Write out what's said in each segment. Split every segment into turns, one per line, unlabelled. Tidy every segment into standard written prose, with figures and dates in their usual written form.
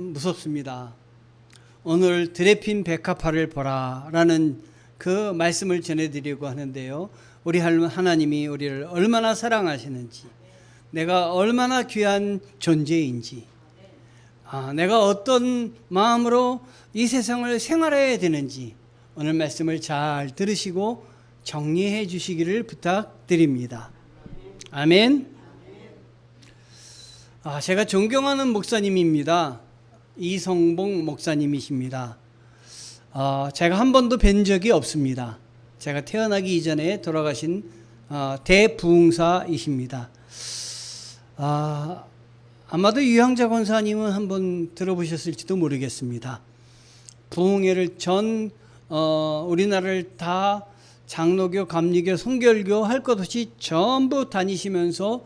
무섭습니다. 오늘 드레핀 백합화를 보라 라는 그 말씀을 전해드리려고 하는데요. 우리 하나님이 우리를 얼마나 사랑하시는지, 내가 얼마나 귀한 존재인지, 내가 어떤 마음으로 이 세상을 생활해야 되는지 오늘 말씀을 잘 들으시고 정리해 주시기를 부탁드립니다. 아멘. 제가 존경하는 목사님입니다. 이성봉 목사님이십니다. 제가 한 번도 뵌 적이 없습니다. 제가 태어나기 이전에 돌아가신 대부흥사이십니다. 아마도 유향자 권사님은 한번 들어보셨을지도 모르겠습니다. 부흥회를 우리나라를 다 장로교, 감리교, 성결교 할 것 없이 전부 다니시면서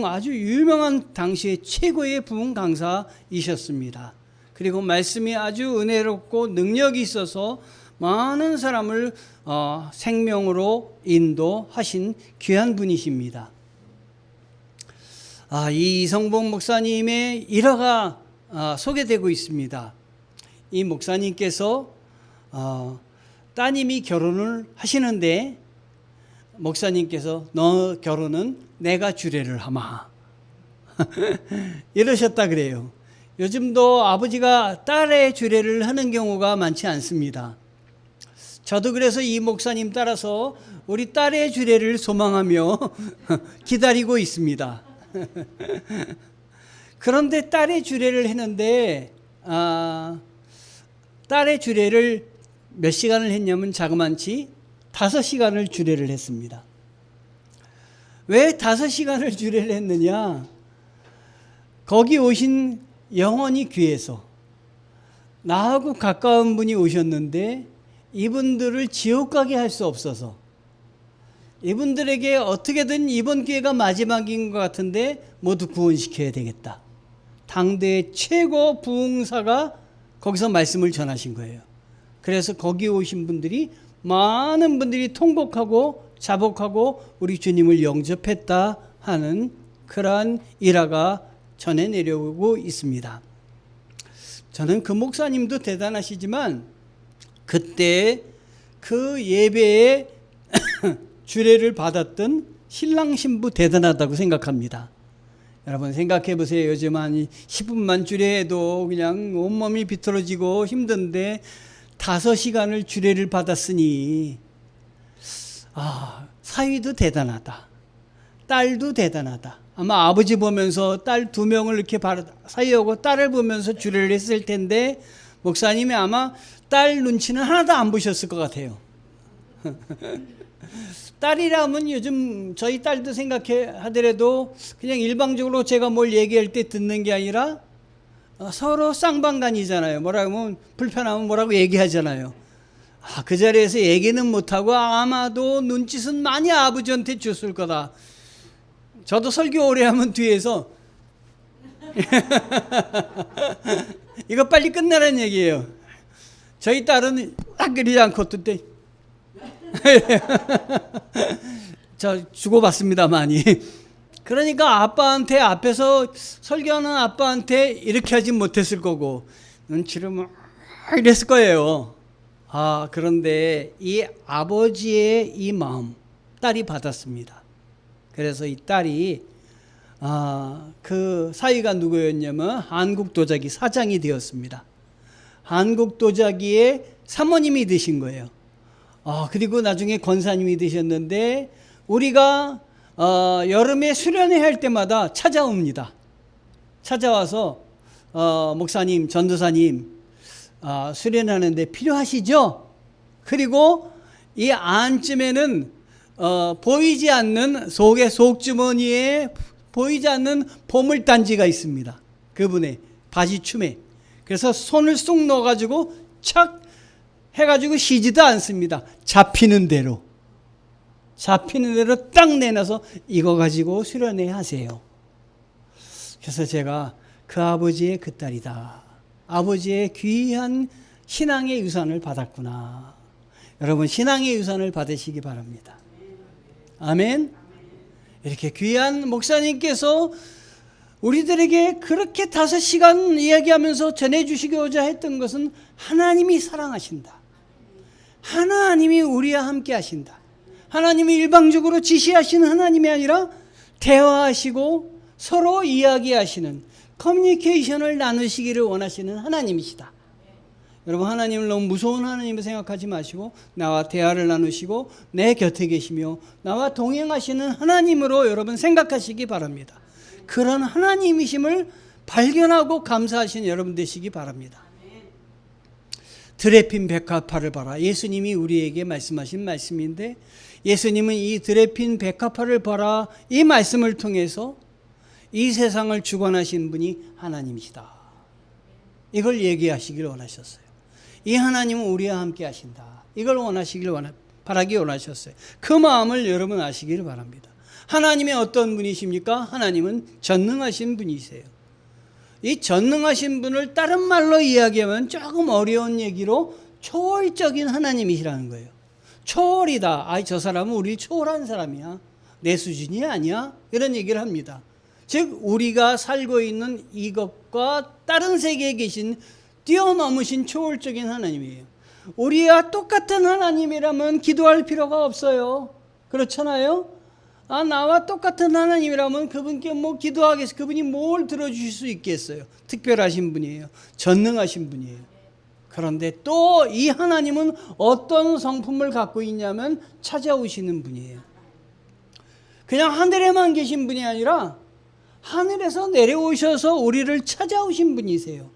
아주 유명한 당시의 최고의 부흥 강사이셨습니다. 그리고 말씀이 아주 은혜롭고 능력이 있어서 많은 사람을 생명으로 인도하신 귀한 분이십니다. 이 이성봉 목사님의 일화가 소개되고 있습니다. 이 목사님께서 따님이 결혼을 하시는데 목사님께서 너 결혼은 내가 주례를 하마 이러셨다 그래요. 요즘도 아버지가 딸의 주례를 하는 경우가 많지 않습니다. 저도 그래서 이 목사님 따라서 우리 딸의 주례를 소망하며 기다리고 있습니다. 그런데 딸의 주례를 했는데 딸의 주례를 몇 시간을 했냐면 자그만치 5시간을 주례를 했습니다. 왜 5시간을 주례를 했느냐? 거기 오신 영혼이 귀해서 나하고 가까운 분이 오셨는데 이분들을 지옥 가게 할 수 없어서 이분들에게 어떻게든 이번 기회가 마지막인 것 같은데 모두 구원시켜야 되겠다. 당대의 최고 부흥사가 거기서 말씀을 전하신 거예요. 그래서 거기 오신 분들이 많은 분들이 통곡하고 자복하고 우리 주님을 영접했다 하는 그러한 일화가 전해 내려오고 있습니다. 저는 그 목사님도 대단하시지만 그때 그 예배에 주례를 받았던 신랑 신부 대단하다고 생각합니다. 여러분 생각해 보세요. 요즘 한 10분만 주례해도 그냥 온몸이 비틀어지고 힘든데 5시간을 주례를 받았으니 사위도 대단하다. 딸도 대단하다. 아마 아버지 보면서 딸 2명을 이렇게 사위하고 딸을 보면서 주례를 했을 텐데 목사님이 아마 딸 눈치는 하나도 안 보셨을 것 같아요. 딸이라면 요즘 저희 딸도 생각해 하더라도 그냥 일방적으로 제가 뭘 얘기할 때 듣는 게 아니라 서로 쌍방간이잖아요. 뭐라고 하면 불편하면 뭐라고 얘기하잖아요. 그 자리에서 얘기는 못하고 아마도 눈짓은 많이 아버지한테 줬을 거다. 저도 설교 오래 하면 뒤에서 이거 빨리 끝내라는 얘기예요. 저희 딸은 딱 그러지 않고 때 저 주고받습니다 많이. 그러니까 아빠한테 앞에서 설교하는 아빠한테 이렇게 하지 못했을 거고 눈치를 막 이랬을 거예요. 그런데 이 아버지의 이 마음 딸이 받았습니다. 그래서 이 딸이 그 사위가 누구였냐면 한국도자기 사장이 되었습니다. 한국도자기의 사모님이 되신 거예요. 그리고 나중에 권사님이 되셨는데 우리가 여름에 수련회 할 때마다 찾아옵니다. 찾아와서 목사님, 전도사님 수련하는데 필요하시죠? 그리고 이 안쯤에는 보이지 않는 속주머니에 보이지 않는 보물단지가 있습니다. 그분의 바지춤에. 그래서 손을 쑥 넣어가지고 착 해가지고 쉬지도 않습니다. 잡히는 대로 딱 내놔서 이거 가지고 수련회 하세요. 그래서 제가 그 아버지의 그 딸이다. 아버지의 귀한 신앙의 유산을 받았구나. 여러분 신앙의 유산을 받으시기 바랍니다. 아멘. 이렇게 귀한 목사님께서 우리들에게 그렇게 5시간 이야기하면서 전해주시고자 했던 것은 하나님이 사랑하신다. 하나님이 우리와 함께 하신다. 하나님이 일방적으로 지시하시는 하나님이 아니라 대화하시고 서로 이야기하시는 커뮤니케이션을 나누시기를 원하시는 하나님이시다. 여러분, 하나님을 너무 무서운 하나님을 생각하지 마시고 나와 대화를 나누시고 내 곁에 계시며 나와 동행하시는 하나님으로 여러분 생각하시기 바랍니다. 그런 하나님이심을 발견하고 감사하시는 여러분 되시기 바랍니다. 드레핀 백합화를 봐라. 예수님이 우리에게 말씀하신 말씀인데, 예수님은 이 드레핀 백합화를 봐라 이 말씀을 통해서 이 세상을 주관하신 분이 하나님이시다. 이걸 얘기하시길 원하셨어요. 이 하나님은 우리와 함께 하신다. 이걸 바라기 원하셨어요. 그 마음을 여러분 아시길 바랍니다. 하나님이 어떤 분이십니까? 하나님은 전능하신 분이세요. 이 전능하신 분을 다른 말로 이야기하면 조금 어려운 얘기로 초월적인 하나님이시라는 거예요. 초월이다. 저 사람은 우리를 초월한 사람이야. 내 수준이 아니야. 이런 얘기를 합니다. 즉 우리가 살고 있는 이것과 다른 세계에 계신 뛰어넘으신 초월적인 하나님이에요. 우리와 똑같은 하나님이라면 기도할 필요가 없어요. 그렇잖아요? 나와 똑같은 하나님이라면 그분께 기도하겠어요. 그분이 뭘 들어주실 수 있겠어요. 특별하신 분이에요. 전능하신 분이에요. 그런데 또 이 하나님은 어떤 성품을 갖고 있냐면 찾아오시는 분이에요. 그냥 하늘에만 계신 분이 아니라 하늘에서 내려오셔서 우리를 찾아오신 분이세요.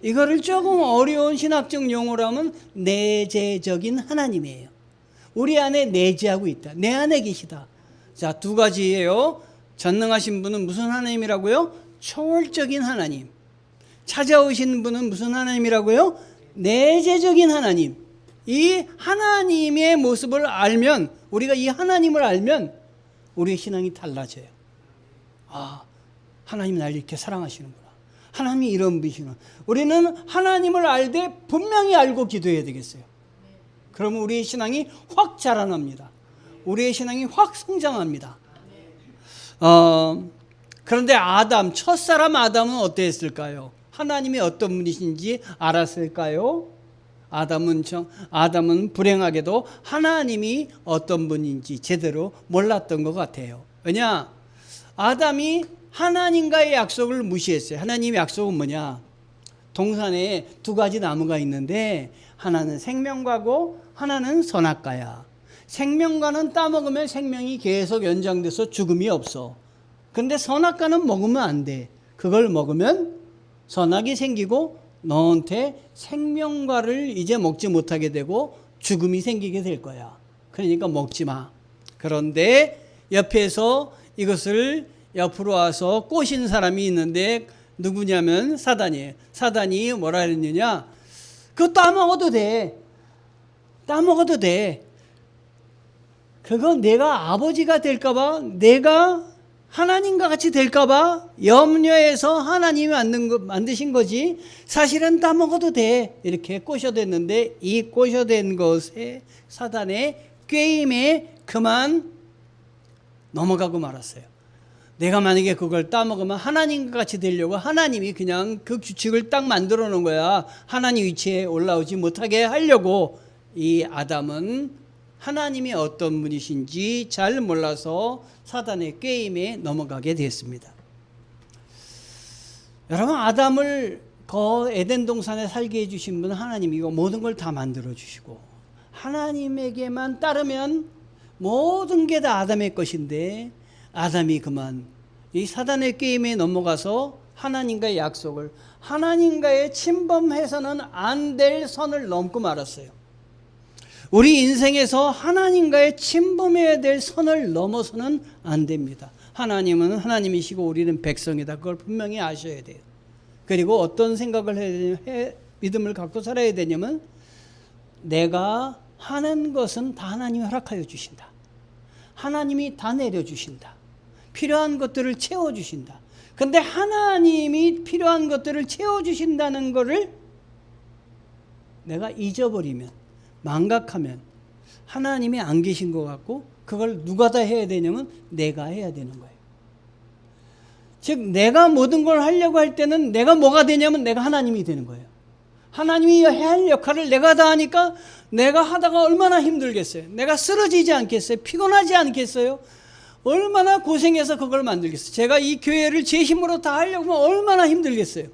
이거를 조금 어려운 신학적 용어로 하면 내재적인 하나님이에요. 우리 안에 내재하고 있다. 내 안에 계시다. 자, 2가지예요. 전능하신 분은 무슨 하나님이라고요? 초월적인 하나님. 찾아오신 분은 무슨 하나님이라고요? 내재적인 하나님. 이 하나님의 모습을 알면, 우리가 이 하나님을 알면 우리의 신앙이 달라져요. 하나님이 날 이렇게 사랑하시는구나. 하나님이 이런 분이시구나. 우리는 하나님을 알되 분명히 알고 기도해야 되겠어요. 그러면 우리의 신앙이 확 자라납니다. 우리의 신앙이 확 성장합니다. 그런데 첫사람 아담은 어땠을까요? 하나님이 어떤 분이신지 알았을까요? 아담은 불행하게도 하나님이 어떤 분인지 제대로 몰랐던 것 같아요. 왜냐? 아담이 하나님과의 약속을 무시했어요. 하나님의 약속은 뭐냐? 동산에 2가지 나무가 있는데 하나는 생명과고 하나는 선악과야. 생명과는 따먹으면 생명이 계속 연장돼서 죽음이 없어. 근데 선악과는 먹으면 안 돼. 그걸 먹으면 선악이 생기고 너한테 생명과를 이제 먹지 못하게 되고 죽음이 생기게 될 거야. 그러니까 먹지 마. 그런데 옆에서 이것을 옆으로 와서 꼬신 사람이 있는데 누구냐면 사단이에요. 사단이 뭐라 그랬느냐? 그거 따먹어도 돼. 따먹어도 돼. 그거 내가 아버지가 될까봐, 내가 하나님과 같이 될까봐 염려해서 하나님이 만드신 거지 사실은 따먹어도 돼. 이렇게 꼬셔댔는데 이 꼬셔댄 것에 사단의 꾀임에 그만 넘어가고 말았어요. 내가 만약에 그걸 따먹으면 하나님과 같이 되려고 하나님이 그냥 그 규칙을 딱 만들어 놓은 거야. 하나님 위치에 올라오지 못하게 하려고. 이 아담은 하나님이 어떤 분이신지 잘 몰라서 사단의 꾀임에 넘어가게 됐습니다. 여러분, 아담을 에덴 동산에 살게 해주신 분은 하나님이고 모든 걸 다 만들어 주시고 하나님에게만 따르면 모든 게 다 아담의 것인데 아담이 그만 이 사단의 게임에 넘어가서 하나님과의 약속을, 하나님과의 침범해서는 안 될 선을 넘고 말았어요. 우리 인생에서 하나님과의 침범해야 될 선을 넘어서는 안 됩니다. 하나님은 하나님이시고 우리는 백성이다. 그걸 분명히 아셔야 돼요. 그리고 어떤 생각을 해야 되냐면, 믿음을 갖고 살아야 되냐면 내가 하는 것은 다 하나님이 허락하여 주신다. 하나님이 다 내려주신다. 필요한 것들을 채워주신다. 근데 하나님이 필요한 것들을 채워주신다는 것을 내가 잊어버리면, 망각하면 하나님이 안 계신 것 같고 그걸 누가 다 해야 되냐면 내가 해야 되는 거예요. 즉 내가 모든 걸 하려고 할 때는 내가 뭐가 되냐면 내가 하나님이 되는 거예요. 하나님이 해야 할 역할을 내가 다 하니까 내가 하다가 얼마나 힘들겠어요. 내가 쓰러지지 않겠어요. 피곤하지 않겠어요. 얼마나 고생해서 그걸 만들겠어요. 제가 이 교회를 제 힘으로 다 하려고 하면 얼마나 힘들겠어요.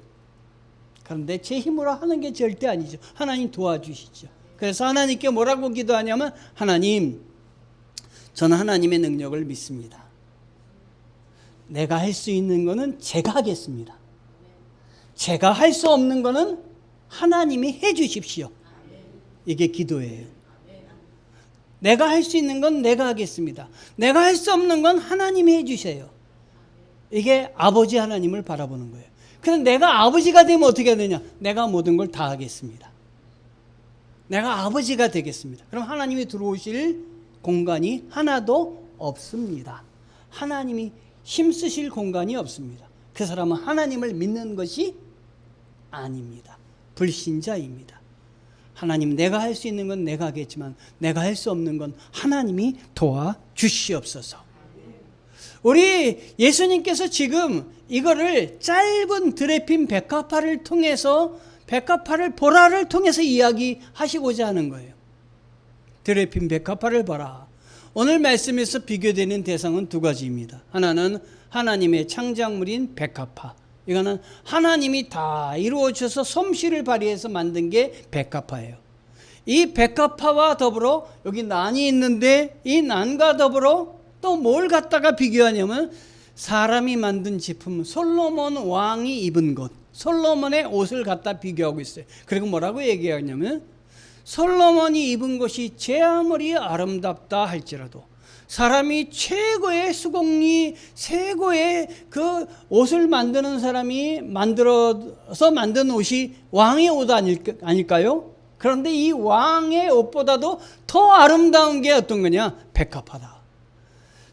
그런데 제 힘으로 하는 게 절대 아니죠. 하나님 도와주시죠. 그래서 하나님께 뭐라고 기도하냐면, 하나님, 저는 하나님의 능력을 믿습니다. 내가 할 수 있는 거는 제가 하겠습니다. 제가 할 수 없는 거는 하나님이 해 주십시오. 이게 기도예요. 내가 할 수 있는 건 내가 하겠습니다. 내가 할 수 없는 건 하나님이 해 주세요. 이게 아버지 하나님을 바라보는 거예요. 그런데 내가 아버지가 되면 어떻게 되냐? 내가 모든 걸 다 하겠습니다. 내가 아버지가 되겠습니다. 그럼 하나님이 들어오실 공간이 하나도 없습니다. 하나님이 힘쓰실 공간이 없습니다. 그 사람은 하나님을 믿는 것이 아닙니다. 불신자입니다. 하나님, 내가 할 수 있는 건 내가 하겠지만 내가 할 수 없는 건 하나님이 도와주시옵소서. 우리 예수님께서 지금 이거를 짧은 드레핀 백합화를 통해서, 백합화를 보라를 통해서 이야기하시고자 하는 거예요. 드레핀 백합화를 보라. 오늘 말씀에서 비교되는 대상은 두 가지입니다. 하나는 하나님의 창작물인 백합화. 이거는 하나님이 다 이루어 주셔서 솜씨를 발휘해서 만든 게 백합화예요. 이 백합화와 더불어 여기 난이 있는데 이 난과 더불어 또 뭘 갖다가 비교하냐면 사람이 만든 제품, 솔로몬 왕이 입은 것, 솔로몬의 옷을 갖다 비교하고 있어요. 그리고 뭐라고 얘기하냐면, 솔로몬이 입은 것이 제 아무리 아름답다 할지라도 사람이 최고의 수공리, 최고의 그 옷을 만드는 사람이 만들어서 만든 옷이 왕의 옷 아닐까요? 그런데 이 왕의 옷보다도 더 아름다운 게 어떤 거냐? 백합화다.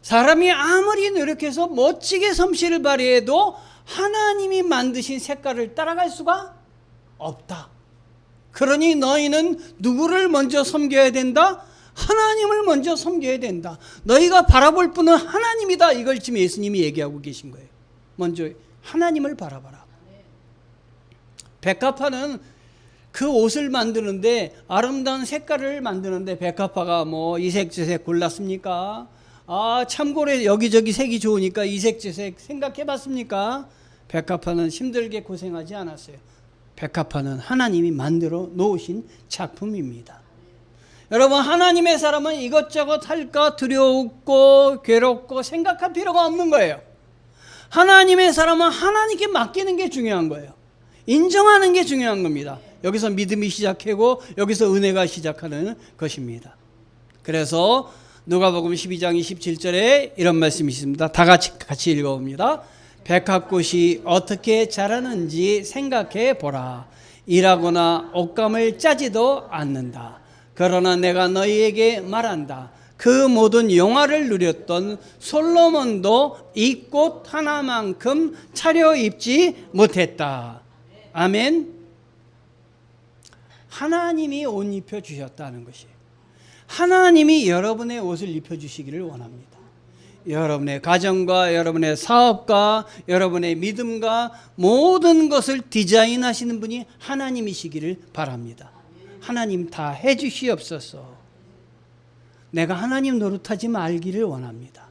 사람이 아무리 노력해서 멋지게 솜씨를 발휘해도 하나님이 만드신 색깔을 따라갈 수가 없다. 그러니 너희는 누구를 먼저 섬겨야 된다? 하나님을 먼저 섬겨야 된다. 너희가 바라볼 분은 하나님이다. 이걸 지금 예수님이 얘기하고 계신 거예요. 먼저 하나님을 바라봐라. 백합화는 그 옷을 만드는데, 아름다운 색깔을 만드는데 백합화가 뭐 이색 저색 골랐습니까? 참고로 여기저기 색이 좋으니까 이색 저색 생각해 봤습니까? 백합화는 힘들게 고생하지 않았어요. 백합화는 하나님이 만들어 놓으신 작품입니다. 여러분, 하나님의 사람은 이것저것 할까 두려웠고 괴롭고 생각할 필요가 없는 거예요. 하나님의 사람은 하나님께 맡기는 게 중요한 거예요. 인정하는 게 중요한 겁니다. 여기서 믿음이 시작하고 여기서 은혜가 시작하는 것입니다. 그래서 누가복음 12장 27절에 이런 말씀이 있습니다. 다 같이 읽어봅니다. 백합꽃이 어떻게 자라는지 생각해 보라. 일하거나 옷감을 짜지도 않는다. 그러나 내가 너희에게 말한다. 그 모든 영화를 누렸던 솔로몬도 이 꽃 하나만큼 차려입지 못했다. 아멘. 하나님이 옷 입혀주셨다는 것이에요. 하나님이 여러분의 옷을 입혀주시기를 원합니다. 여러분의 가정과 여러분의 사업과 여러분의 믿음과 모든 것을 디자인하시는 분이 하나님이시기를 바랍니다. 하나님 다 해주시옵소서. 내가 하나님 노릇하지 말기를 원합니다.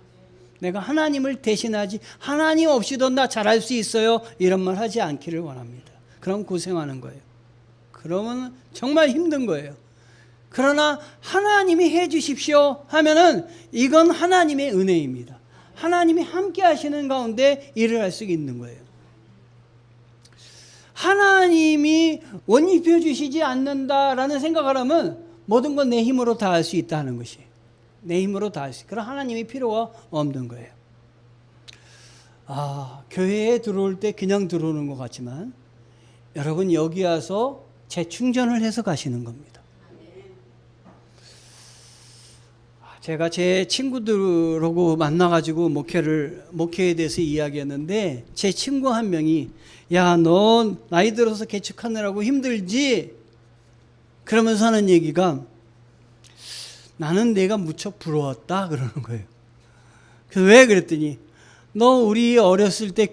내가 하나님을 대신하지, 하나님 없이도 나 잘할 수 있어요, 이런 말 하지 않기를 원합니다. 그럼 고생하는 거예요. 그러면 정말 힘든 거예요. 그러나 하나님이 해 주십시오 하면은 이건 하나님의 은혜입니다. 하나님이 함께 하시는 가운데 일을 할 수 있는 거예요. 하나님이 옷 입혀주시지 않는다라는 생각을 하면 모든 건 내 힘으로 다 할 수 있다는 것이에요. 내 힘으로 다 할 수 있어요. 그럼 하나님이 필요가 없는 거예요. 교회에 들어올 때 그냥 들어오는 것 같지만 여러분, 여기 와서 재충전을 해서 가시는 겁니다. 제가 제 친구들하고 만나가지고 목회에 대해서 이야기했는데, 제 친구 한 명이, 야, 너 나이 들어서 개척하느라고 힘들지? 그러면서 하는 얘기가, 나는 내가 무척 부러웠다 그러는 거예요. 그래서 왜 그랬더니, 너 우리 어렸을 때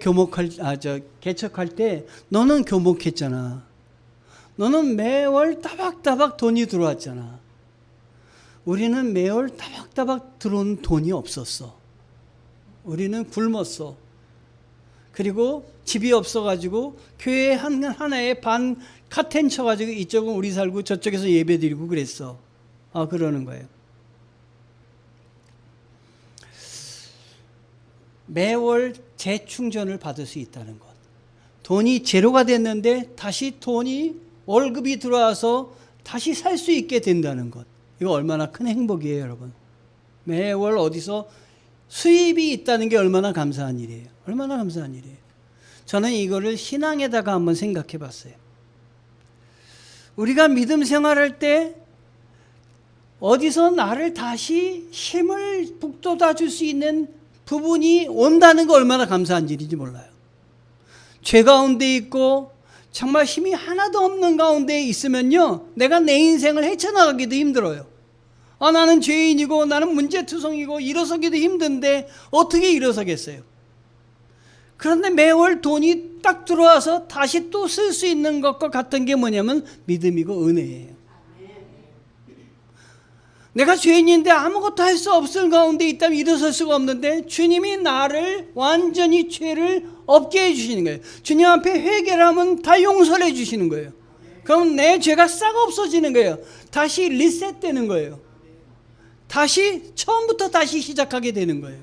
개척할 때 너는 교목했잖아. 너는 매월 따박따박 돈이 들어왔잖아. 우리는 매월 따박따박 들어온 돈이 없었어. 우리는 굶었어. 그리고 집이 없어가지고 교회 하나에 반 카텐 쳐가지고 이쪽은 우리 살고 저쪽에서 예배 드리고 그랬어. 그러는 거예요. 매월 재충전을 받을 수 있다는 것. 돈이 제로가 됐는데 다시 돈이 월급이 들어와서 다시 살 수 있게 된다는 것. 이거 얼마나 큰 행복이에요, 여러분. 매월 어디서 수입이 있다는 게 얼마나 감사한 일이에요. 얼마나 감사한 일이에요. 저는 이거를 신앙에다가 한번 생각해 봤어요. 우리가 믿음 생활할 때 어디서 나를 다시 힘을 북돋아 줄 수 있는 부분이 온다는 거 얼마나 감사한 일인지 몰라요. 죄 가운데 있고 정말 힘이 하나도 없는 가운데 있으면요, 내가 내 인생을 헤쳐나가기도 힘들어요. 나는 죄인이고 나는 문제투성이고 일어서기도 힘든데 어떻게 일어서겠어요? 그런데 매월 돈이 딱 들어와서 다시 또 쓸 수 있는 것과 같은 게 뭐냐면 믿음이고 은혜예요. 내가 죄인인데 아무것도 할 수 없을 가운데 있다면 일어설 수가 없는데 주님이 나를 완전히 죄를 없게 해주시는 거예요. 주님 앞에 회개를 하면 다 용서를 해주시는 거예요. 그럼 내 죄가 싹 없어지는 거예요. 다시 리셋되는 거예요. 다시 처음부터 다시 시작하게 되는 거예요.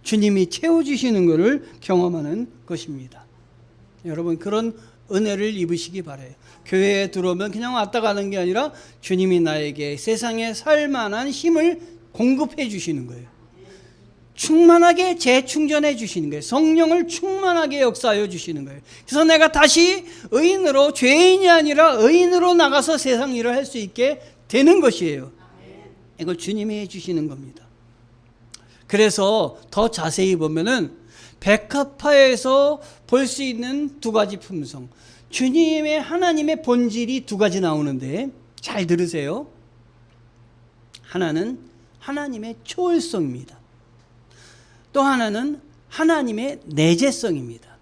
주님이 채워주시는 것을 경험하는 것입니다. 여러분, 그런 은혜를 입으시기 바라요. 교회에 들어오면 그냥 왔다 가는 게 아니라 주님이 나에게 세상에 살 만한 힘을 공급해 주시는 거예요. 충만하게 재충전해 주시는 거예요. 성령을 충만하게 역사하여 주시는 거예요. 그래서 내가 다시 의인으로, 죄인이 아니라 의인으로 나가서 세상 일을 할 수 있게 되는 것이에요. 이걸 주님이 해 주시는 겁니다. 그래서 더 자세히 보면은 백합화에서 볼 수 있는 두 가지 품성, 주님의 하나님의 본질이 두 가지 나오는데 잘 들으세요. 하나는 하나님의 초월성입니다. 또 하나는 하나님의 내재성입니다.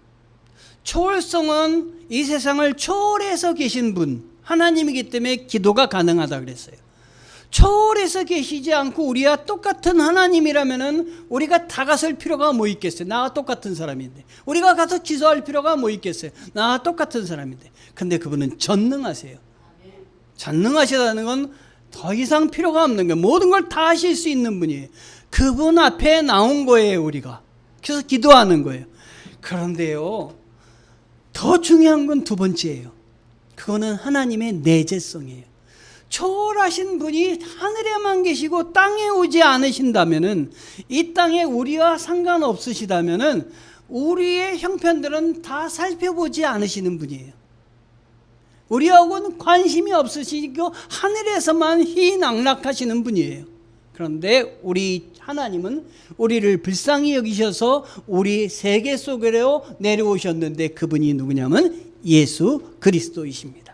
초월성은 이 세상을 초월해서 계신 분, 하나님이기 때문에 기도가 가능하다 그랬어요. 초월해서 계시지 않고 우리와 똑같은 하나님이라면은 우리가 다가설 필요가 뭐 있겠어요? 나와 똑같은 사람인데. 우리가 가서 기도할 필요가 뭐 있겠어요? 나와 똑같은 사람인데. 근데 그분은 전능하세요. 전능하시다는 건 더 이상 필요가 없는 거예요. 모든 걸 다 하실 수 있는 분이에요. 그분 앞에 나온 거예요, 우리가. 그래서 기도하는 거예요. 그런데요, 더 중요한 건 두 번째예요. 그거는 하나님의 내재성이에요. 초월하신 분이 하늘에만 계시고 땅에 오지 않으신다면은, 이 땅에 우리와 상관없으시다면은 우리의 형편들은 다 살펴보지 않으시는 분이에요. 우리하고는 관심이 없으시고 하늘에서만 희낙락하시는 분이에요. 그런데 우리 하나님은 우리를 불쌍히 여기셔서 우리 세계 속으로 내려오셨는데, 그분이 누구냐면 예수 그리스도이십니다.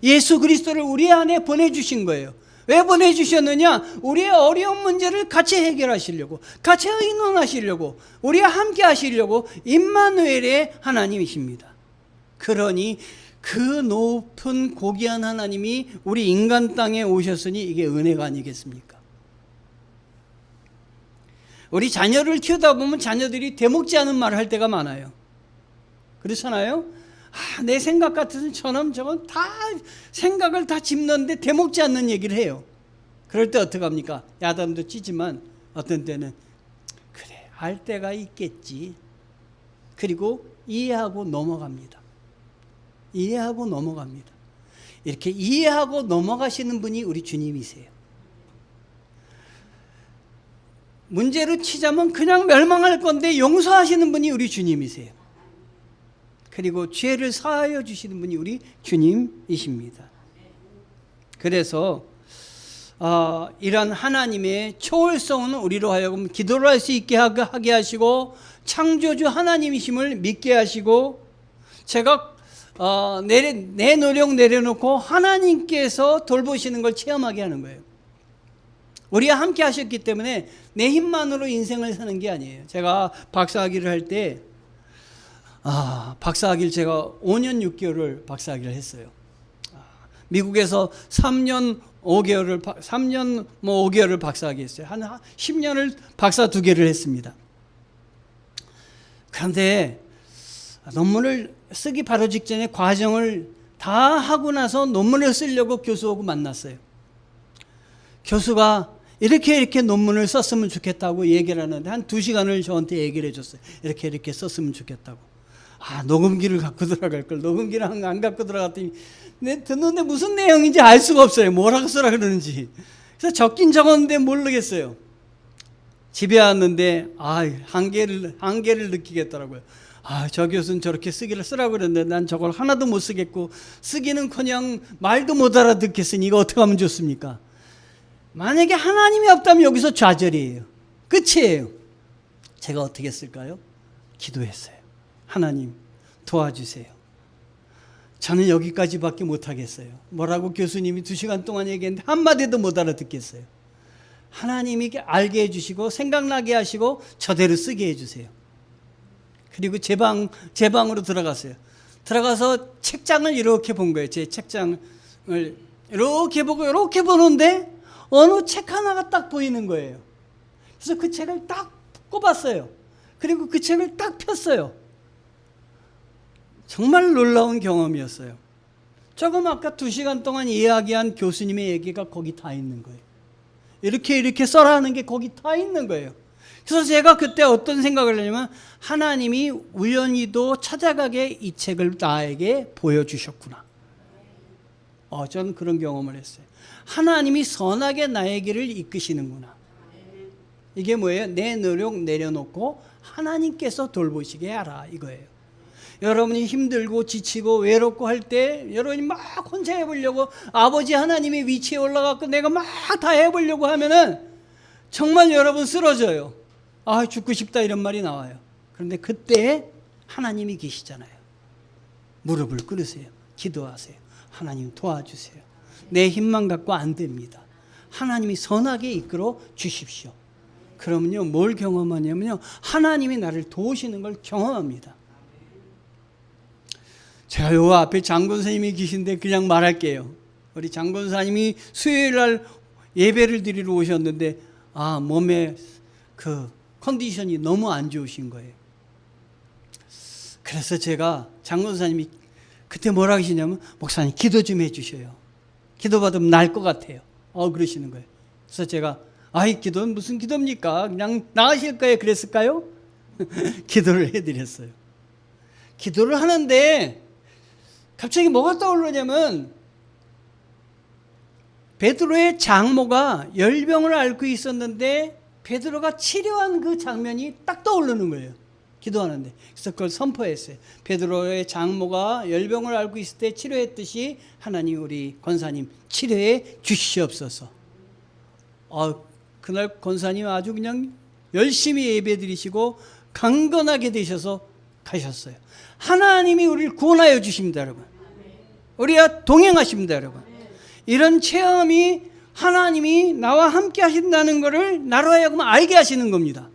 예수 그리스도를 우리 안에 보내주신 거예요. 왜 보내주셨느냐? 우리의 어려운 문제를 같이 해결하시려고, 같이 의논하시려고, 우리와 함께 하시려고 임마누엘의 하나님이십니다. 그러니 그 높은 고귀한 하나님이 우리 인간 땅에 오셨으니 이게 은혜가 아니겠습니까? 우리 자녀를 키우다 보면 자녀들이 되먹지 않은 말을 할 때가 많아요. 그렇잖아요? 내 생각 같은 저놈 저건 다 생각을 다 짚는데 되먹지 않는 얘기를 해요. 그럴 때 어떻게 합니까? 야단도 치지만 어떤 때는 그래, 알 때가 있겠지. 그리고 이해하고 넘어갑니다. 이해하고 넘어갑니다. 이렇게 이해하고 넘어가시는 분이 우리 주님이세요. 문제로 치자면 그냥 멸망할 건데 용서하시는 분이 우리 주님이세요. 그리고 죄를 사하여 주시는 분이 우리 주님이십니다. 그래서 이런 하나님의 초월성은 우리로 하여금 기도를 할 수 있게 하게 하시고, 창조주 하나님이심을 믿게 하시고, 제가 내 노력 내려놓고 하나님께서 돌보시는 걸 체험하게 하는 거예요. 우리와 함께 하셨기 때문에 내 힘만으로 인생을 사는 게 아니에요. 제가 박사학위를 할 때 박사학위를 제가 5년 6개월을 박사학위를 했어요. 미국에서 3년 5개월을 박사학위 했어요. 한 10년을 박사 2개를 했습니다. 그런데 논문을 쓰기 바로 직전에 과정을 다 하고 나서 논문을 쓰려고 교수하고 만났어요. 교수가 이렇게 논문을 썼으면 좋겠다고 얘기를 하는데 한 2시간을 저한테 얘기를 해줬어요. 이렇게 썼으면 좋겠다고. 녹음기를 갖고 들어갈 걸. 녹음기를 안 갖고 들어갔더니 듣는데 무슨 내용인지 알 수가 없어요. 뭐라고 쓰라 그러는지. 그래서 적긴 적었는데 모르겠어요. 집에 왔는데 한계를 느끼겠더라고요. 저 교수는 저렇게 쓰라고 그랬는데 난 저걸 하나도 못 쓰겠고, 쓰기는커녕 말도 못 알아듣겠으니 이거 어떻게 하면 좋습니까? 만약에 하나님이 없다면 여기서 좌절이에요. 끝이에요. 제가 어떻게 했을까요? 기도했어요. 하나님 도와주세요. 저는 여기까지밖에 못하겠어요. 뭐라고 교수님이 2시간 동안 얘기했는데 한마디도 못 알아듣겠어요. 하나님이 알게 해주시고 생각나게 하시고 저대로 쓰게 해주세요. 그리고 제 방으로 들어갔어요. 들어가서 책장을 이렇게 본 거예요. 제 책장을 이렇게 보고 이렇게 보는데 어느 책 하나가 딱 보이는 거예요. 그래서 그 책을 딱 꼽았어요. 그리고 그 책을 딱 폈어요. 정말 놀라운 경험이었어요. 조금 아까 2시간 동안 이야기한 교수님의 얘기가 거기 다 있는 거예요. 이렇게 써라는 게 거기 다 있는 거예요. 그래서 제가 그때 어떤 생각을 했냐면, 하나님이 우연히도 찾아가게 이 책을 나에게 보여주셨구나. 저는 그런 경험을 했어요. 하나님이 선하게 나의 길을 이끄시는구나. 이게 뭐예요? 내 노력 내려놓고 하나님께서 돌보시게 하라, 이거예요. 여러분이 힘들고 지치고 외롭고 할 때 여러분이 막 혼자 해보려고, 아버지 하나님의 위치에 올라가고 내가 막 다 해보려고 하면은 정말 여러분 쓰러져요. 죽고 싶다 이런 말이 나와요. 그런데 그때 하나님이 계시잖아요. 무릎을 꿇으세요. 기도하세요. 하나님 도와주세요. 내 힘만 갖고 안 됩니다. 하나님이 선하게 이끌어 주십시오. 그러면요, 뭘 경험하냐면요, 하나님이 나를 도우시는 걸 경험합니다. 제가 요 앞에 장권사님이 계신데 그냥 말할게요. 우리 장권사님이 수요일날 예배를 드리러 오셨는데 몸에 그 컨디션이 너무 안 좋으신 거예요. 그래서 제가 장권사님이 그때 뭐라 하시냐면, 목사님 기도 좀 해주셔요. 기도 받으면 나을 것 같아요. 그러시는 거예요. 그래서 제가 기도는 무슨 기도입니까? 그냥 나으실 거예요. 그랬을까요? 기도를 해드렸어요. 기도를 하는데 갑자기 뭐가 떠오르냐면, 베드로의 장모가 열병을 앓고 있었는데 베드로가 치료한 그 장면이 딱 떠오르는 거예요. 기도하는데. 그래서 그걸 선포했어요. 베드로의 장모가 열병을 앓고 있을 때 치료했듯이 하나님 우리 권사님 치료해 주시옵소서. 그날 권사님 아주 그냥 열심히 예배 드리시고 강건하게 되셔서 가셨어요. 하나님이 우리를 구원하여 주십니다, 여러분. 우리와 동행하십니다, 여러분. 이런 체험이 하나님이 나와 함께 하신다는 것을 나로 하여금 알게 하시는 겁니다.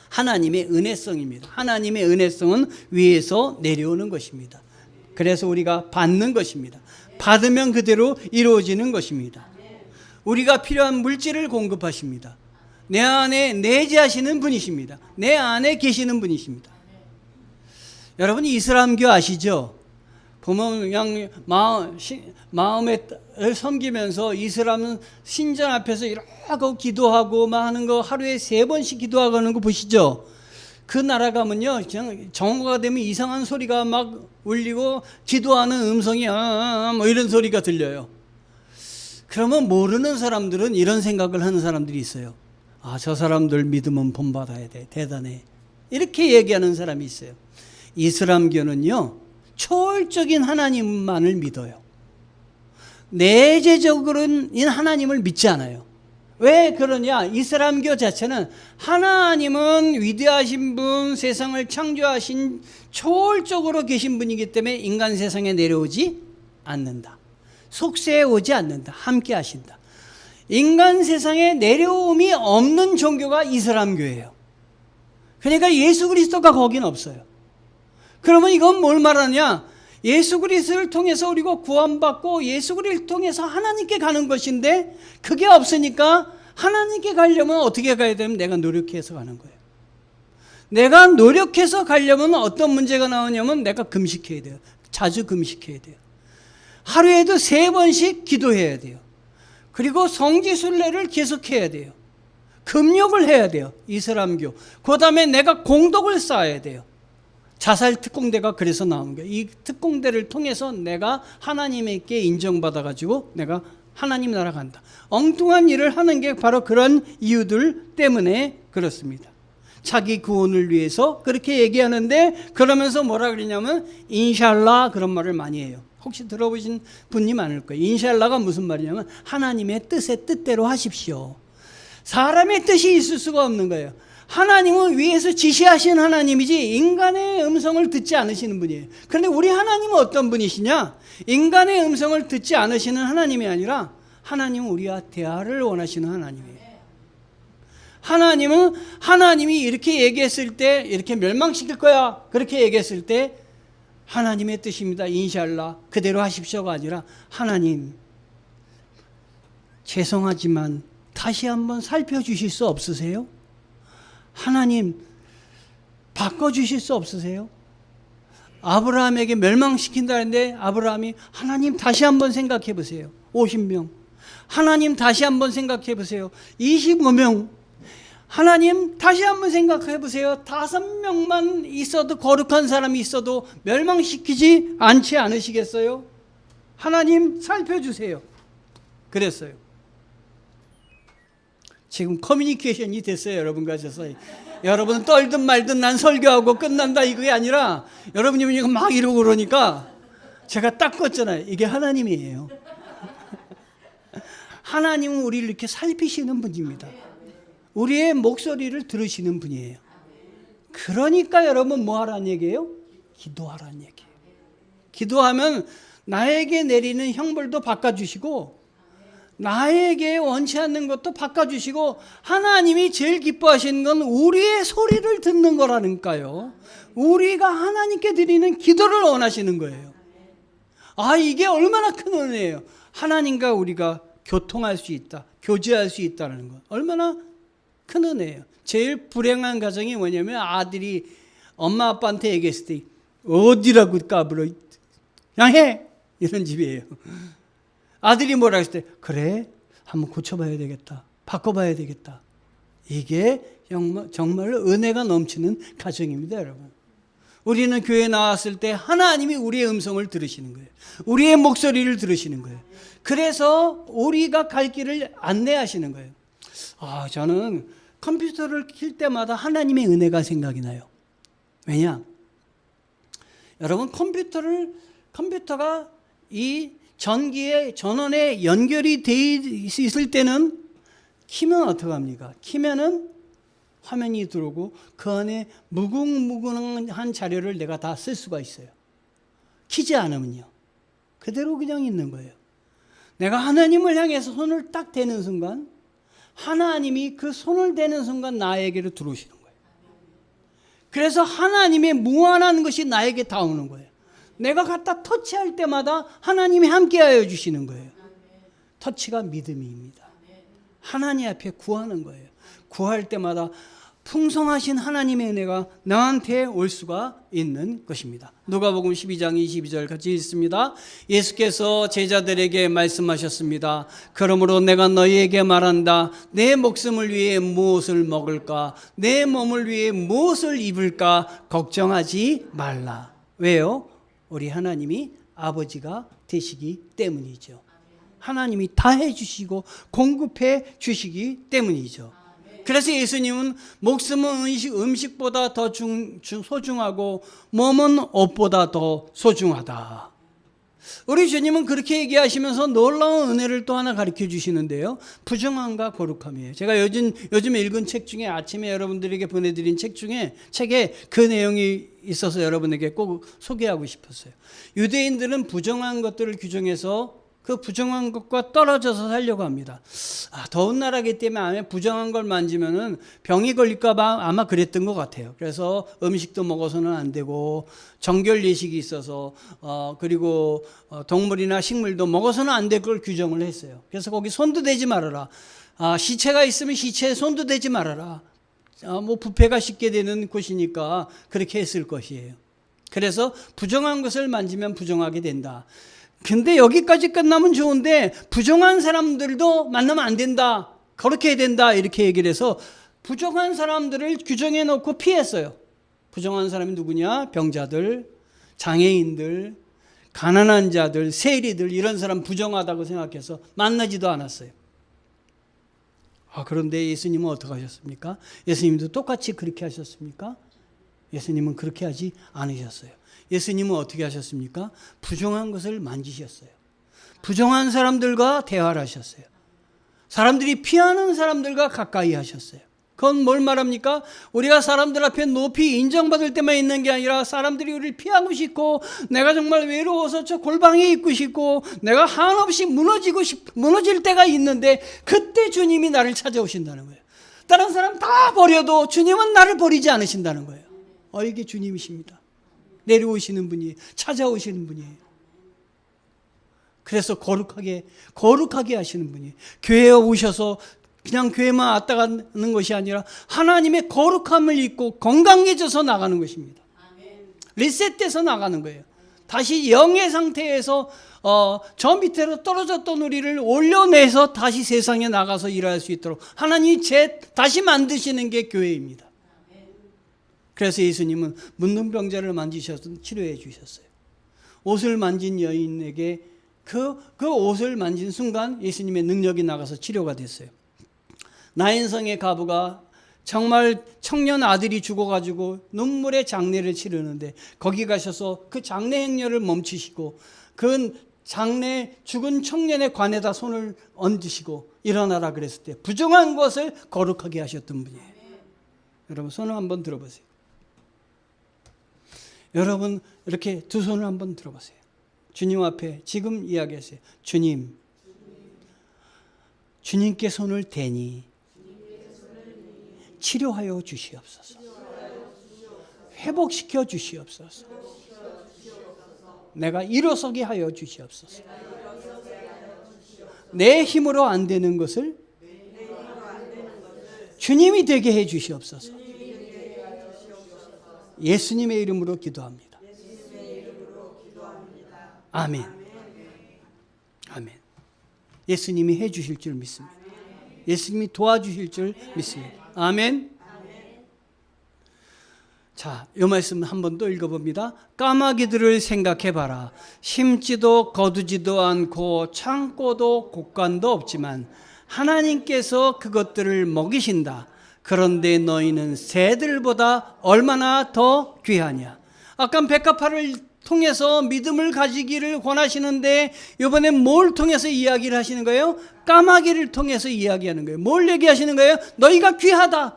하나님의 은혜성입니다. 하나님의 은혜성은 위에서 내려오는 것입니다. 그래서 우리가 받는 것입니다. 받으면 그대로 이루어지는 것입니다. 우리가 필요한 물질을 공급하십니다. 내 안에 내재하시는 분이십니다. 내 안에 계시는 분이십니다. 여러분 이슬람교 아시죠? 보면 그냥 마음에 섬기면서 이슬람은 신전 앞에서 이렇게 기도하고 막 하는 거 하루에 3번씩 기도하고 하는 거 보시죠? 그 나라 가면요, 정오가 되면 이상한 소리가 막 울리고 기도하는 음성이 뭐 이런 소리가 들려요. 그러면 모르는 사람들은 이런 생각을 하는 사람들이 있어요. 저 사람들 믿으면 본받아야 돼. 대단해. 이렇게 얘기하는 사람이 있어요. 이슬람교는요, 초월적인 하나님만을 믿어요. 내재적으로는 하나님을 믿지 않아요. 왜 그러냐? 이슬람교 자체는 하나님은 위대하신 분, 세상을 창조하신 초월적으로 계신 분이기 때문에 인간 세상에 내려오지 않는다. 속세에 오지 않는다. 함께 하신다. 인간 세상에 내려옴이 없는 종교가 이슬람교예요. 그러니까 예수 그리스도가 거긴 없어요. 그러면 이건 뭘 말하냐? 예수 그리스도를 통해서 우리가 구원받고 예수 그리스도를 통해서 하나님께 가는 것인데 그게 없으니까 하나님께 가려면 어떻게 가야 되면 내가 노력해서 가는 거예요. 내가 노력해서 가려면 어떤 문제가 나오냐면 내가 금식해야 돼요. 자주 금식해야 돼요. 하루에도 3번씩 기도해야 돼요. 그리고 성지순례를 계속해야 돼요. 금욕을 해야 돼요. 이슬람교. 그 다음에 내가 공덕을 쌓아야 돼요. 자살 특공대가 그래서 나온 거예요. 이 특공대를 통해서 내가 하나님께 인정받아가지고 내가 하나님 나라 간다. 엉뚱한 일을 하는 게 바로 그런 이유들 때문에 그렇습니다. 자기 구원을 위해서 그렇게 얘기하는데 그러면서 뭐라 그러냐면 인샬라 그런 말을 많이 해요. 혹시 들어보신 분이 많을 거예요. 인샬라가 무슨 말이냐면 하나님의 뜻대로 하십시오. 사람의 뜻이 있을 수가 없는 거예요. 하나님은 위에서 지시하신 하나님이지 인간의 음성을 듣지 않으시는 분이에요. 그런데 우리 하나님은 어떤 분이시냐? 인간의 음성을 듣지 않으시는 하나님이 아니라 하나님은 우리와 대화를 원하시는 하나님이에요. 하나님은 하나님이 이렇게 얘기했을 때 이렇게 멸망시킬 거야 그렇게 얘기했을 때 하나님의 뜻입니다. 인샬라 그대로 하십시오가 아니라 하나님 죄송하지만 다시 한번 살펴주실 수 없으세요? 하나님 바꿔주실 수 없으세요? 아브라함에게 멸망시킨다는데 아브라함이 하나님 다시 한번 생각해 보세요. 50명 하나님 다시 한번 생각해 보세요. 25명 하나님 다시 한번 생각해 보세요. 5명만 있어도 거룩한 사람이 있어도 멸망시키지 않지 않으시겠어요? 하나님 살펴주세요. 그랬어요. 지금 커뮤니케이션이 됐어요. 여러분과 저서 여러분 떨든 말든 난 설교하고 끝난다 이게 아니라 여러분이 막 이러고 그러니까 제가 딱 껐잖아요. 이게 하나님이에요. 하나님은 우리를 이렇게 살피시는 분입니다. 우리의 목소리를 들으시는 분이에요. 그러니까 여러분 뭐 하라는 얘기예요? 기도하라는 얘기예요. 기도하면 나에게 내리는 형벌도 바꿔주시고 나에게 원치 않는 것도 바꿔주시고 하나님이 제일 기뻐하시는 건 우리의 소리를 듣는 거라니까요. 우리가 하나님께 드리는 기도를 원하시는 거예요. 아, 이게 얼마나 큰 은혜예요. 하나님과 우리가 교통할 수 있다, 교제할 수 있다는 것 얼마나 큰 은혜예요. 제일 불행한 가정이 뭐냐면 아들이 엄마 아빠한테 얘기했을 때 어디라고 까불어 그냥 해 이런 집이에요. 아들이 뭐라 했을 때 그래 한번 고쳐봐야 되겠다, 바꿔봐야 되겠다. 이게 정말 은혜가 넘치는 가정입니다. 여러분, 우리는 교회에 나왔을 때 하나님이 우리의 음성을 들으시는 거예요. 우리의 목소리를 들으시는 거예요. 그래서 우리가 갈 길을 안내하시는 거예요. 아, 저는 컴퓨터를 킬 때마다 하나님의 은혜가 생각이 나요. 왜냐? 여러분, 컴퓨터가 이 전원에 연결이 돼 있을 때는 키면 어떡합니까? 키면은 화면이 들어오고 그 안에 무궁무궁한 자료를 내가 다 쓸 수가 있어요. 키지 않으면요. 그대로 그냥 있는 거예요. 내가 하나님을 향해서 손을 딱 대는 순간 하나님이 그 손을 대는 순간 나에게로 들어오시는 거예요. 그래서 하나님의 무한한 것이 나에게 다 오는 거예요. 내가 갖다 터치할 때마다 하나님이 함께하여 주시는 거예요. 터치가 믿음입니다. 하나님 앞에 구하는 거예요. 구할 때마다 풍성하신 하나님의 은혜가 나한테 올 수가 있는 것입니다. 누가복음 12장 22절 같이 읽습니다. 예수께서 제자들에게 말씀하셨습니다. 그러므로 내가 너희에게 말한다. 내 목숨을 위해 무엇을 먹을까? 내 몸을 위해 무엇을 입을까? 걱정하지 말라. 왜요? 우리 하나님이 아버지가 되시기 때문이죠. 하나님이 다 해주시고 공급해 주시기 때문이죠. 그래서 예수님은 목숨은 음식보다 더 소중하고 몸은 옷보다 더 소중하다. 우리 주님은 그렇게 얘기하시면서 놀라운 은혜를 또 하나 가르쳐 주시는데요. 부정함과 거룩함이에요. 제가 요즘에 읽은 책 중에 아침에 여러분들에게 보내드린 책에 그 내용이 있어서 여러분에게 꼭 소개하고 싶었어요. 유대인들은 부정한 것들을 규정해서 그 부정한 것과 떨어져서 살려고 합니다. 더운 나라기 때문에 아마 부정한 걸 만지면은 병이 걸릴까 봐 아마 그랬던 것 같아요. 그래서 음식도 먹어서는 안 되고 정결 예식이 있어서 그리고 동물이나 식물도 먹어서는 안 될 걸 규정을 했어요. 그래서 거기 손도 대지 말아라. 시체가 있으면 시체에 손도 대지 말아라. 뭐 부패가 쉽게 되는 곳이니까 그렇게 했을 것이에요. 그래서 부정한 것을 만지면 부정하게 된다. 근데 여기까지 끝나면 좋은데 부정한 사람들도 만나면 안 된다. 그렇게 해야 된다. 이렇게 얘기를 해서 부정한 사람들을 규정해 놓고 피했어요. 부정한 사람이 누구냐? 병자들, 장애인들, 가난한 자들, 세리들 이런 사람 부정하다고 생각해서 만나지도 않았어요. 그런데 예수님은 어떻게 하셨습니까? 예수님도 똑같이 그렇게 하셨습니까? 예수님은 그렇게 하지 않으셨어요. 예수님은 어떻게 하셨습니까? 부정한 것을 만지셨어요. 부정한 사람들과 대화를 하셨어요. 사람들이 피하는 사람들과 가까이 하셨어요. 그건 뭘 말합니까? 우리가 사람들 앞에 높이 인정받을 때만 있는 게 아니라 사람들이 우리를 피하고 싶고 내가 정말 외로워서 저 골방에 있고 싶고 내가 한없이 무너질 때가 있는데 그때 주님이 나를 찾아오신다는 거예요. 다른 사람 다 버려도 주님은 나를 버리지 않으신다는 거예요. 이게 주님이십니다. 내려오시는 분이에요. 찾아오시는 분이에요. 그래서 거룩하게 하시는 분이에요. 교회에 오셔서 그냥 교회만 왔다 가는 것이 아니라 하나님의 거룩함을 입고 건강해져서 나가는 것입니다. 리셋돼서 나가는 거예요. 다시 영의 상태에서 저 밑으로 떨어졌던 우리를 올려내서 다시 세상에 나가서 일할 수 있도록 하나님이 다시 만드시는 게 교회입니다. 그래서 예수님은 문둥병자를 만지셔서 치료해 주셨어요. 옷을 만진 여인에게 그 옷을 만진 순간 예수님의 능력이 나가서 치료가 됐어요. 나인성의 가부가 정말 청년 아들이 죽어가지고 눈물의 장례를 치르는데 거기 가셔서 그 장례 행렬을 멈추시고 그 장례 죽은 청년의 관에다 손을 얹으시고 일어나라 그랬을 때 부정한 것을 거룩하게 하셨던 분이에요. 여러분 손을 한번 들어보세요. 여러분 이렇게 두 손을 한번 들어보세요. 주님 앞에 지금 이야기하세요. 주님께 손을 대니 치료하여 주시옵소서. 회복시켜 주시옵소서. 내가 일어서게 하여 주시옵소서. 내 힘으로 안 되는 것을 주님이 되게 해 주시옵소서. 예수님의 이름으로 기도합니다. 아멘. 아멘. 예수님이 해 주실 줄 믿습니다. 예수님이 도와주실 줄 믿습니다. 아멘. 자, 이 말씀 한 번 더 읽어봅니다. 까마귀들을 생각해봐라. 심지도 거두지도 않고 창고도 곡간도 없지만 하나님께서 그것들을 먹이신다. 그런데 너희는 새들보다 얼마나 더 귀하냐. 아까 백합화를 통해서 믿음을 가지기를 권하시는데 이번에 뭘 통해서 이야기를 하시는 거예요? 까마귀를 통해서 이야기하는 거예요. 뭘 얘기하시는 거예요? 너희가 귀하다.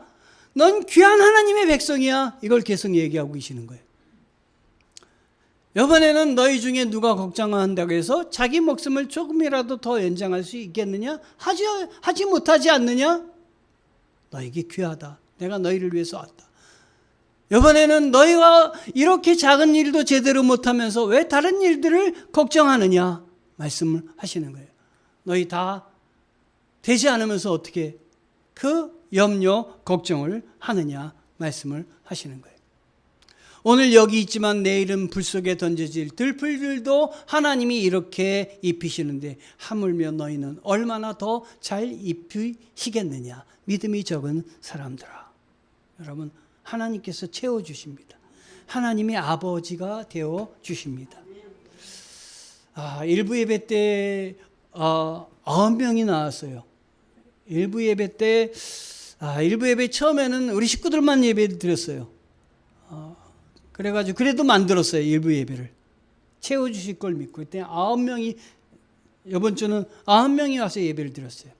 넌 귀한 하나님의 백성이야. 이걸 계속 얘기하고 계시는 거예요. 이번에는 너희 중에 누가 걱정한다고 해서 자기 목숨을 조금이라도 더 연장할 수 있겠느냐? 하지 못하지 않느냐? 너에게 귀하다. 내가 너희를 위해서 왔다. 이번에는 너희가 이렇게 작은 일도 제대로 못하면서 왜 다른 일들을 걱정하느냐? 말씀을 하시는 거예요. 너희 다 되지 않으면서 어떻게 그 염려, 걱정을 하느냐? 말씀을 하시는 거예요. 오늘 여기 있지만 내일은 불 속에 던져질 들풀들도 하나님이 이렇게 입히시는데 하물며 너희는 얼마나 더 잘 입히시겠느냐? 믿음이 적은 사람들아. 여러분, 하나님께서 채워주십니다. 하나님의 아버지가 되어주십니다. 일부 예배 때 9명이 나왔어요. 일부 예배 때 일부 예배 처음에는 우리 식구들만 예배를 드렸어요. 그래가지고 그래도 만들었어요. 일부 예배를 채워주실 걸 믿고 그때 9명이 이번 주는 9명이 와서 예배를 드렸어요.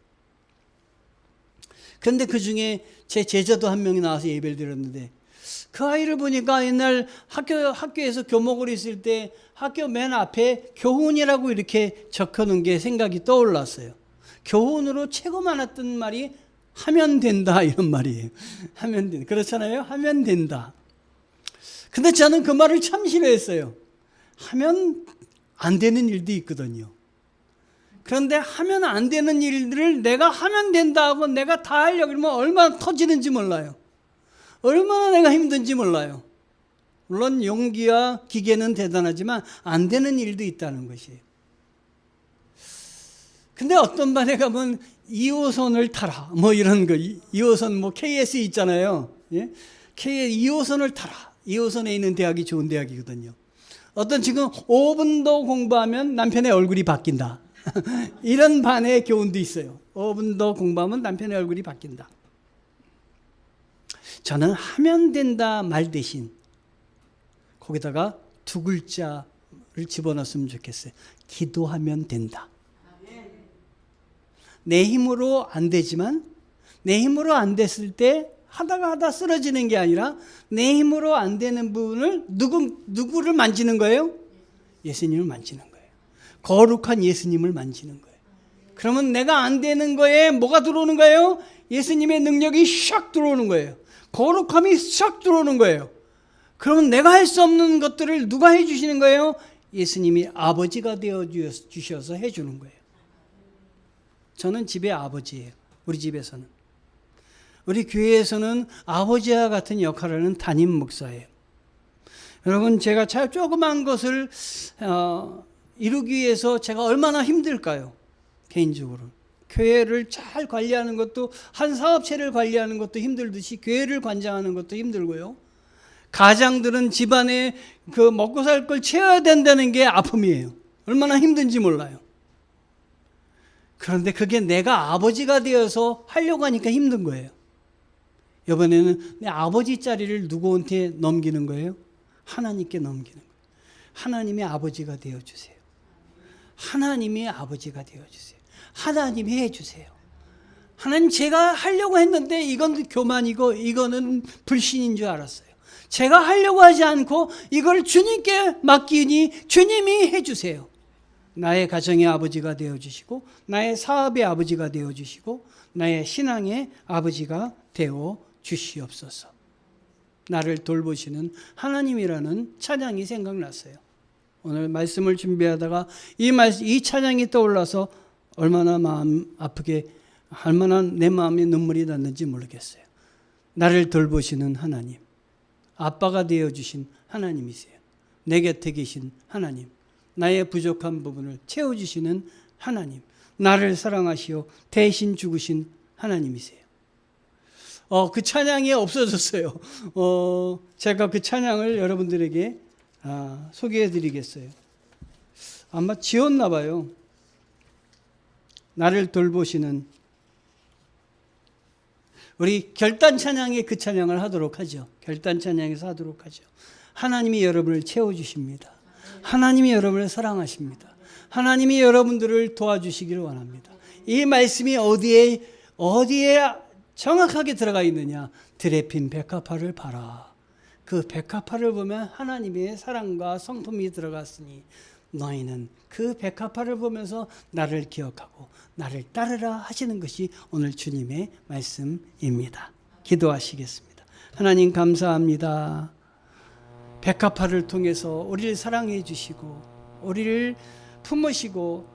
그런데 그 중에 제 제자도 한 명이 나와서 예배를 드렸는데 그 아이를 보니까 옛날 학교에서 교목을 있을 때 학교 맨 앞에 교훈이라고 이렇게 적혀놓은 게 생각이 떠올랐어요. 교훈으로 최고 많았던 말이 하면 된다, 이런 말이에요. 하면 된다. 그렇잖아요? 하면 된다. 근데 저는 그 말을 참 싫어했어요. 하면 안 되는 일도 있거든요. 그런데 하면 안 되는 일들을 내가 하면 된다고 내가 다 하려고 그러면 얼마나 터지는지 몰라요. 얼마나 내가 힘든지 몰라요. 물론 용기와 기계는 대단하지만 안 되는 일도 있다는 것이에요. 근데 어떤 반에 가면 2호선을 타라, 뭐 이런 거, 2호선 뭐 KS 있잖아요. 예? KS 2호선을 타라. 2호선에 있는 대학이 좋은 대학이거든요. 어떤 지금 5분 더 공부하면 남편의 얼굴이 바뀐다. 이런 반의 교훈도 있어요. 5분 더 공부하면 남편의 얼굴이 바뀐다. 저는 하면 된다 말 대신 거기다가 두 글자를 집어넣었으면 좋겠어요. 기도하면 된다. 내 힘으로 안 되지만, 내 힘으로 안 됐을 때 하다 쓰러지는 게 아니라 내 힘으로 안 되는 부분을 누구를 만지는 거예요? 예수님을 만지는 거예요. 거룩한 예수님을 만지는 거예요. 그러면 내가 안 되는 거에 뭐가 들어오는 거예요? 예수님의 능력이 샥 들어오는 거예요. 거룩함이 샥 들어오는 거예요. 그러면 내가 할 수 없는 것들을 누가 해주시는 거예요? 예수님이 아버지가 되어 주셔서 해주는 거예요. 저는 집의 아버지예요. 우리 집에서는. 우리 교회에서는 아버지와 같은 역할을 하는 담임 목사예요. 여러분, 제가 조그만 것을 이루기 위해서 제가 얼마나 힘들까요? 개인적으로. 교회를 잘 관리하는 것도, 한 사업체를 관리하는 것도 힘들듯이 교회를 관장하는 것도 힘들고요. 가장들은 집안에 그 먹고 살 걸 채워야 된다는 게 아픔이에요. 얼마나 힘든지 몰라요. 그런데 그게 내가 아버지가 되어서 하려고 하니까 힘든 거예요. 이번에는 내 아버지 자리를 누구한테 넘기는 거예요? 하나님께 넘기는 거예요. 하나님의 아버지가 되어주세요. 하나님의 아버지가 되어주세요. 하나님이 해주세요. 하나님, 제가 하려고 했는데 이건 교만이고 이거는 불신인 줄 알았어요. 제가 하려고 하지 않고 이걸 주님께 맡기니 주님이 해주세요. 나의 가정의 아버지가 되어주시고, 나의 사업의 아버지가 되어주시고, 나의 신앙의 아버지가 되어주시옵소서. 나를 돌보시는 하나님이라는 찬양이 생각났어요. 오늘 말씀을 준비하다가 이 찬양이 떠올라서 얼마나 마음 아프게, 얼마나 내 마음에 눈물이 났는지 모르겠어요. 나를 돌보시는 하나님, 아빠가 되어주신 하나님이세요. 내 곁에 계신 하나님, 나의 부족한 부분을 채워주시는 하나님, 나를 사랑하시어 대신 죽으신 하나님이세요. 그 찬양이 없어졌어요. 제가 그 찬양을 여러분들에게 소개해 드리겠어요. 아마 지웠나 봐요. 나를 돌보시는, 우리 결단 찬양에 그 찬양을 하도록 하죠. 결단 찬양에서 하도록 하죠. 하나님이 여러분을 채워주십니다. 하나님이 여러분을 사랑하십니다. 하나님이 여러분들을 도와주시기를 원합니다. 이 말씀이 어디에 정확하게 들어가 있느냐? 드레핀 백합화를 봐라. 그 백합화를 보면 하나님의 사랑과 성품이 들어갔으니 너희는 그 백합화를 보면서 나를 기억하고 나를 따르라 하시는 것이 오늘 주님의 말씀입니다. 기도하시겠습니다. 하나님, 감사합니다. 백합화를 통해서 우리를 사랑해 주시고 우리를 품으시고